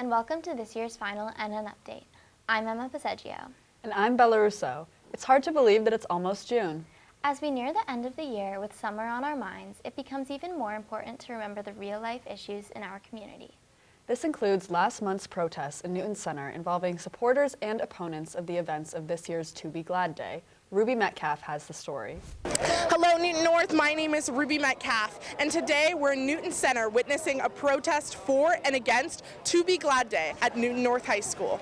and welcome to this year's final and an update. I'm Emma Paseggio. And I'm Bella Rousseau. It's hard to believe that it's almost June. As we near the end of the year with summer on our minds, it becomes even more important to remember the real-life issues in our community. This includes last month's protests in Newton Center involving supporters and opponents of the events of this year's To Be Glad Day. Ruby Metcalf has the story. Hello, Newton North. My name is Ruby Metcalf, and today we're in Newton Center witnessing a protest for and against To Be Glad Day at Newton North High School.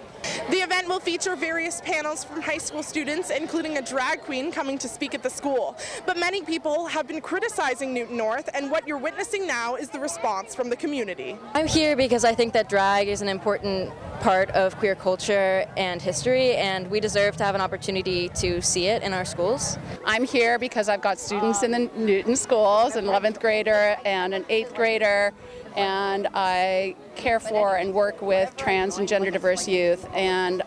The event will feature various panels from high school students, including a drag queen coming to speak at the school. But many people have been criticizing Newton North, and what you're witnessing now is the response from the community. I'm here because I think that drag is an important part of queer culture and history, and we deserve to have an opportunity to see it in our schools. I'm here because I've got students in the Newton schools, an 11th grader and an 8th grader, and I care for and work with trans and gender diverse youth, and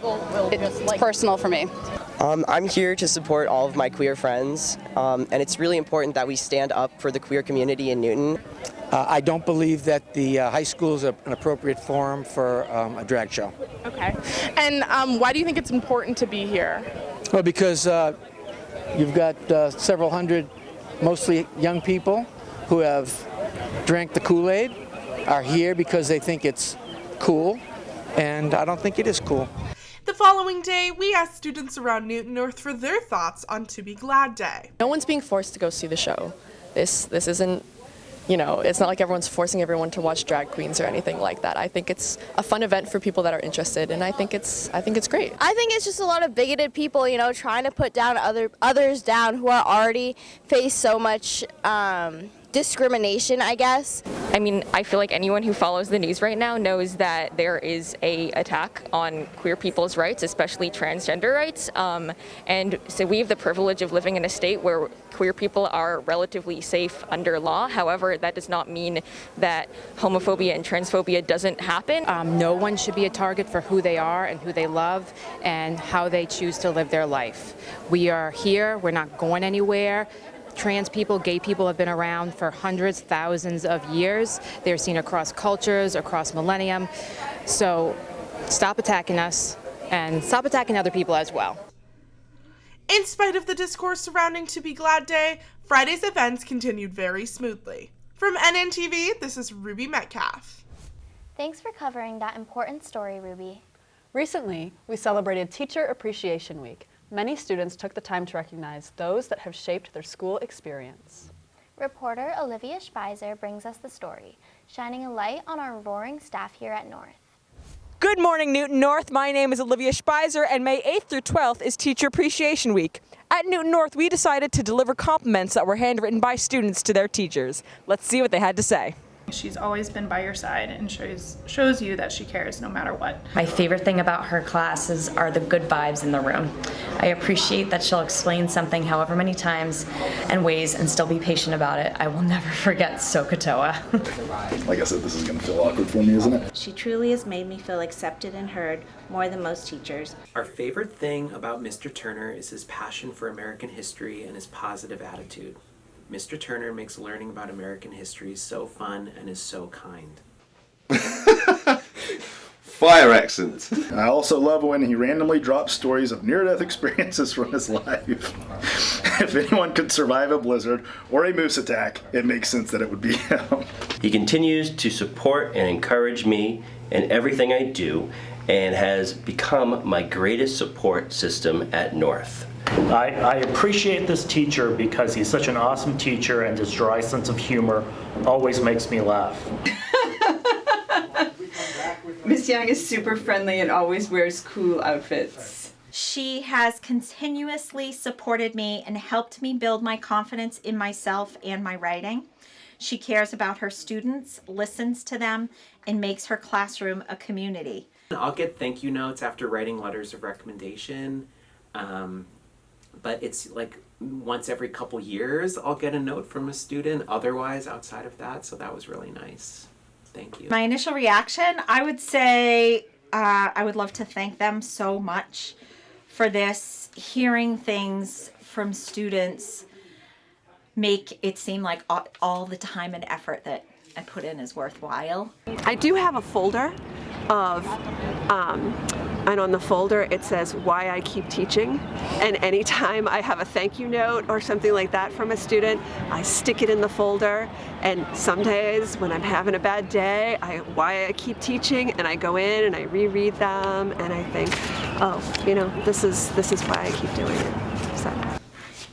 it's personal for me. I'm here to support all of my queer friends, and it's really important that we stand up for the queer community in Newton. I don't believe that the high school is an appropriate forum for a drag show. Okay. And why do you think it's important to be here? Well, because you've got several hundred, mostly young people, who have drank the Kool-Aid, are here because they think it's cool, and I don't think it is cool. The following day, we asked students around Newton North for their thoughts on To Be Glad Day. No one's being forced to go see the show. This isn't, it's not like everyone's forcing everyone to watch drag queens or anything like that. I think it's a fun event for people that are interested, and I think it's great. I think it's just a lot of bigoted people, trying to put down others down who are already face so much discrimination, I guess. I mean, I feel like anyone who follows the news right now knows that there is an attack on queer people's rights, especially transgender rights. And so we have the privilege of living in a state where queer people are relatively safe under law. However, that does not mean that homophobia and transphobia doesn't happen. No one should be a target for who they are and who they love and how they choose to live their life. We are here, we're not going anywhere. Trans people, gay people have been around for hundreds, thousands of years. They're seen across cultures, across millennium. So stop attacking us and stop attacking other people as well. In spite of the discourse surrounding To Be Glad Day, Friday's events continued very smoothly. From NNTV, this is Ruby Metcalf. Thanks for covering that important story, Ruby. Recently, we celebrated Teacher Appreciation Week. Many students took the time to recognize those that have shaped their school experience. Reporter Olivia Speiser brings us the story, shining a light on our roaring staff here at North. Good morning, Newton North. My name is Olivia Speiser, and May 8th through 12th is Teacher Appreciation Week. At Newton North, we decided to deliver compliments that were handwritten by students to their teachers. Let's see what they had to say. She's always been by your side and shows you that she cares no matter what. My favorite thing about her classes are the good vibes in the room. I appreciate that she'll explain something however many times and ways and still be patient about it. I will never forget SOHCAHTOA. Like I said, this is going to feel awkward for me, isn't it? She truly has made me feel accepted and heard more than most teachers. Our favorite thing about Mr. Turner is his passion for American history and his positive attitude. Mr. Turner makes learning about American history so fun and is so kind. Fire accent. I also love when he randomly drops stories of near-death experiences from his life. If anyone could survive a blizzard or a moose attack, it makes sense that it would be him. He continues to support and encourage me in everything I do and has become my greatest support system at North. I appreciate this teacher because he's such an awesome teacher, and his dry sense of humor always makes me laugh. Miss Young is super friendly and always wears cool outfits. She has continuously supported me and helped me build my confidence in myself and my writing. She cares about her students, listens to them, and makes her classroom a community. I'll get thank you notes after writing letters of recommendation. But it's like once every couple years I'll get a note from a student, otherwise outside of that, so that was really nice. Thank you. My initial reaction, I would say I would love to thank them so much for this. Hearing things from students make it seem like all the time and effort that I put in is worthwhile. I do have a folder of, and on the folder it says why I keep teaching, and anytime I have a thank you note or something like that from a student, I stick it in the folder. And some days when I'm having a bad day, why I keep teaching, and I go in and I reread them and I think, oh, you know, this is why I keep doing it. So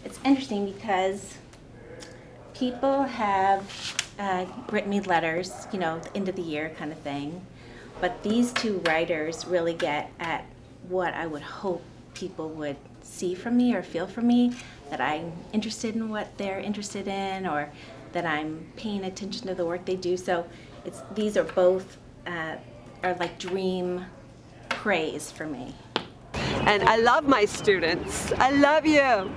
It's interesting because people have written me letters, you know, end of the year kind of thing. But these two writers really get at what I would hope people would see from me or feel from me, that I'm interested in what they're interested in, or that I'm paying attention to the work they do. So these are both are like dream praise for me. And I love my students. I love you.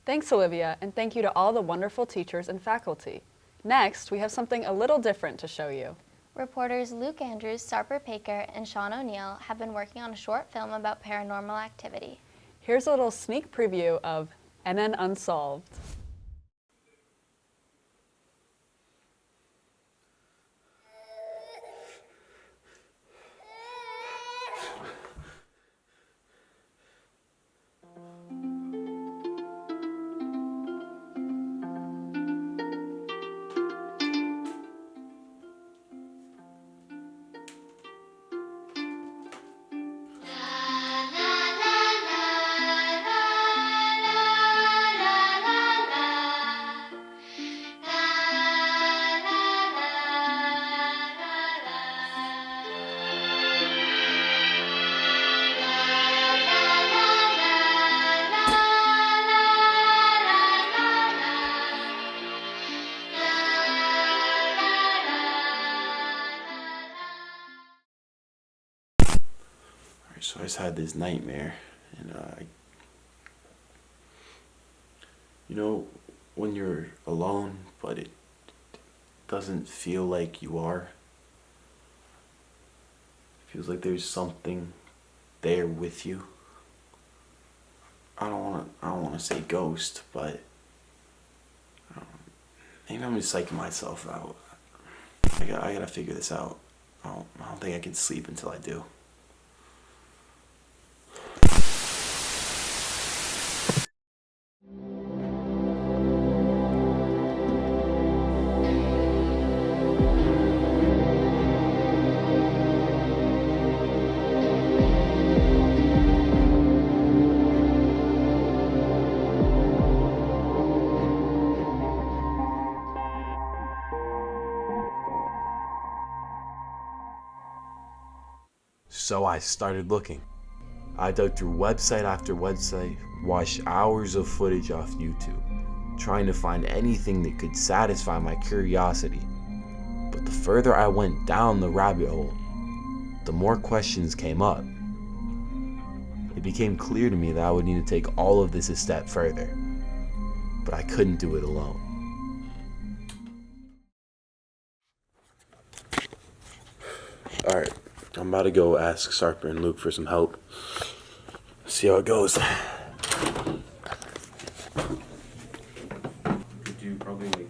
Thanks, Olivia, and thank you to all the wonderful teachers and faculty. Next, we have something a little different to show you. Reporters Luke Andrews, Sarper Paker, and Sean O'Neill have been working on a short film about paranormal activity. Here's a little sneak preview of NN Unsolved. So I just had this nightmare, and you know, when you're alone, but it doesn't feel like you are. It feels like there's something there with you. I don't want to say ghost, but maybe I'm just psyching myself out. I gotta figure this out. I don't think I can sleep until I do. So I started looking. I dug through website after website, watched hours of footage off YouTube, trying to find anything that could satisfy my curiosity. But the further I went down the rabbit hole, the more questions came up. It became clear to me that I would need to take all of this a step further, but I couldn't do it alone. Alright. I'm about to go ask Sarper and Luke for some help. See how it goes. Could you probably like...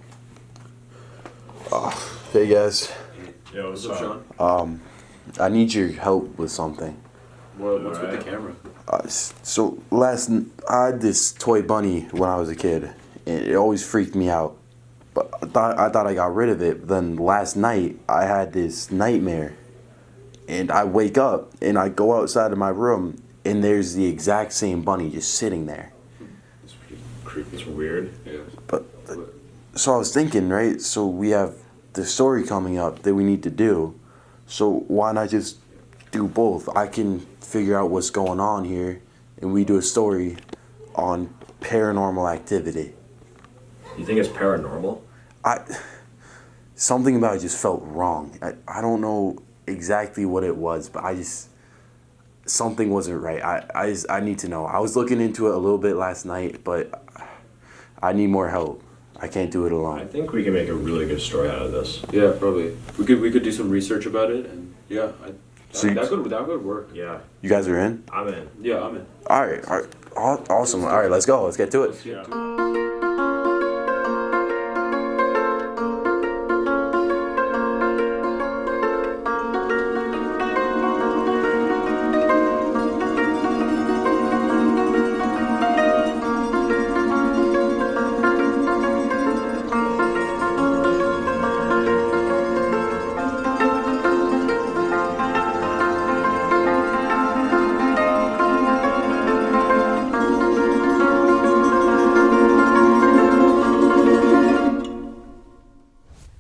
Hey guys. Yo, what's up, Sean? I need your help with something. What's with the camera? So I had this toy bunny when I was a kid, and it always freaked me out. But I thought I got rid of it. But then last night I had this nightmare. And I wake up and I go outside of my room and there's the exact same bunny just sitting there. It's pretty creepy. It's weird. Yeah. But so I was thinking, right? So we have the story coming up that we need to do. So why not just do both? I can figure out what's going on here and we do a story on paranormal activity. You think it's paranormal? Something about it just felt wrong. I don't know exactly what it was, but something wasn't right. I need to know. I was looking into it a little bit last night, but I need more help. I can't do it alone. I think we can make a really good story out of this. Yeah, probably. We could do some research about it, and yeah, So that could work. Yeah. you guys are in? I'm in. Yeah, I'm in. All right. Awesome. All right, let's go. Let's get to it.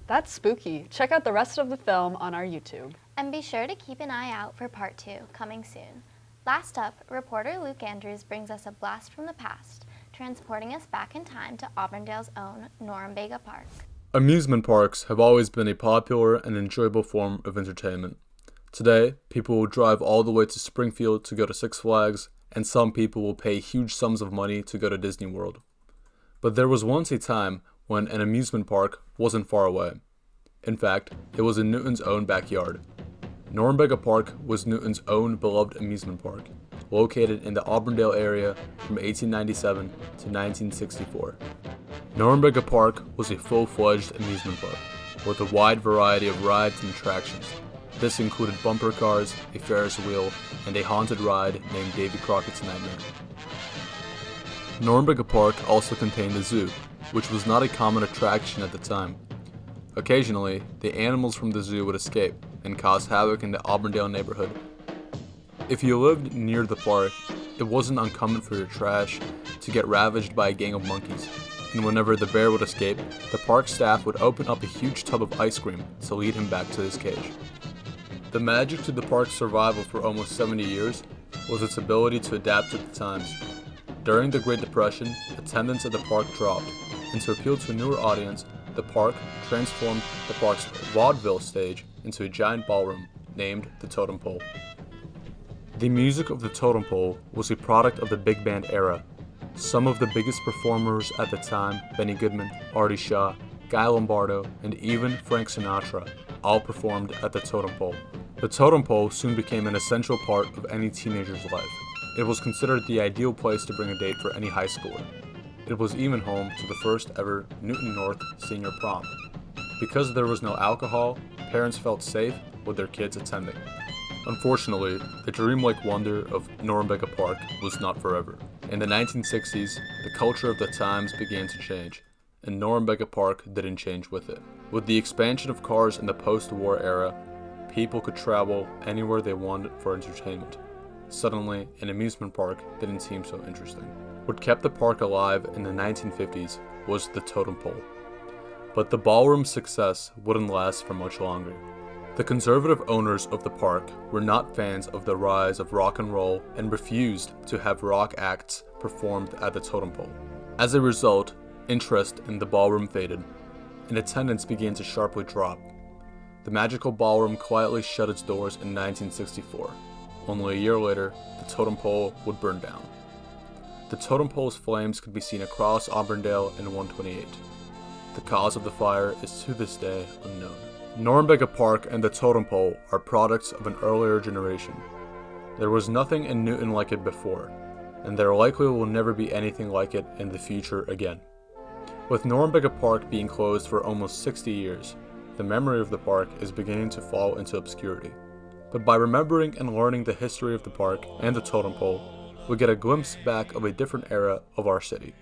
That's spooky. Check out the rest of the film on our YouTube. And be sure to keep an eye out for part 2, coming soon. Last up, reporter Luke Andrews brings us a blast from the past, transporting us back in time to Auburndale's own Norumbega Park. Amusement parks have always been a popular and enjoyable form of entertainment. Today, people will drive all the way to Springfield to go to Six Flags, and some people will pay huge sums of money to go to Disney World. But there was once a time when an amusement park wasn't far away. In fact, it was in Newton's own backyard. Norumbega Park was Newton's own beloved amusement park, located in the Auburndale area from 1897 to 1964. Norumbega Park was a full-fledged amusement park with a wide variety of rides and attractions. This included bumper cars, a Ferris wheel, and a haunted ride named Davy Crockett's Nightmare. Norumbega Park also contained a zoo, which was not a common attraction at the time. Occasionally, the animals from the zoo would escape and cause havoc in the Auburndale neighborhood. If you lived near the park, it wasn't uncommon for your trash to get ravaged by a gang of monkeys, and whenever the bear would escape, the park staff would open up a huge tub of ice cream to lead him back to his cage. The magic to the park's survival for almost 70 years was its ability to adapt to the times. During the Great Depression, attendance at the park dropped, and to appeal to a newer audience, the park transformed the park's vaudeville stage into a giant ballroom named the Totem Pole. The music of the Totem Pole was a product of the big band era. Some of the biggest performers at the time, Benny Goodman, Artie Shaw, Guy Lombardo, and even Frank Sinatra, all performed at the Totem Pole. The Totem Pole soon became an essential part of any teenager's life. It was considered the ideal place to bring a date for any high schooler. It was even home to the first ever Newton North Senior Prom. Because there was no alcohol, parents felt safe with their kids attending. Unfortunately, the dreamlike wonder of Norumbega Park was not forever. In the 1960s, the culture of the times began to change, and Norumbega Park didn't change with it. With the expansion of cars in the post-war era, people could travel anywhere they wanted for entertainment. Suddenly, an amusement park didn't seem so interesting. What kept the park alive in the 1950s was the Totem Pole. But the ballroom's success wouldn't last for much longer. The conservative owners of the park were not fans of the rise of rock and roll and refused to have rock acts performed at the Totem Pole. As a result, interest in the ballroom faded, and attendance began to sharply drop. The magical ballroom quietly shut its doors in 1964. Only a year later, the Totem Pole would burn down. The Totem Pole's flames could be seen across Auburndale and 128. The cause of the fire is to this day unknown. Norumbega Park and the Totem Pole are products of an earlier generation. There was nothing in Newton like it before, and there likely will never be anything like it in the future again. With Norumbega Park being closed for almost 60 years, the memory of the park is beginning to fall into obscurity. But by remembering and learning the history of the park and the Totem Pole, we get a glimpse back of a different era of our city.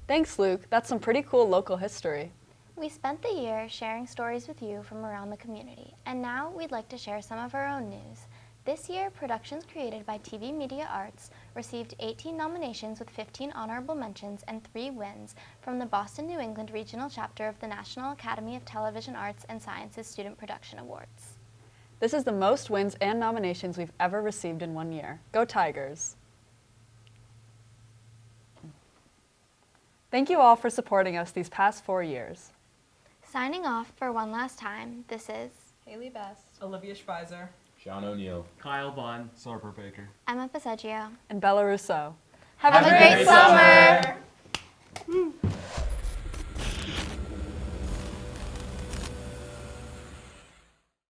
Thanks, Luke. That's some pretty cool local history. We spent the year sharing stories with you from around the community, and now we'd like to share some of our own news. This year, productions created by TV Media Arts received 18 nominations with 15 honorable mentions and 3 wins from the Boston New England Regional Chapter of the National Academy of Television Arts and Sciences Student Production Awards. This is the most wins and nominations we've ever received in one year. Go Tigers! Thank you all for supporting us these past 4 years. Signing off for one last time, this is Haley Best, Olivia Speiser, John O'Neill, Kyle Bond, Sarper Baker, Emma Paseggio, and Bella Rousseau. Have a great summer!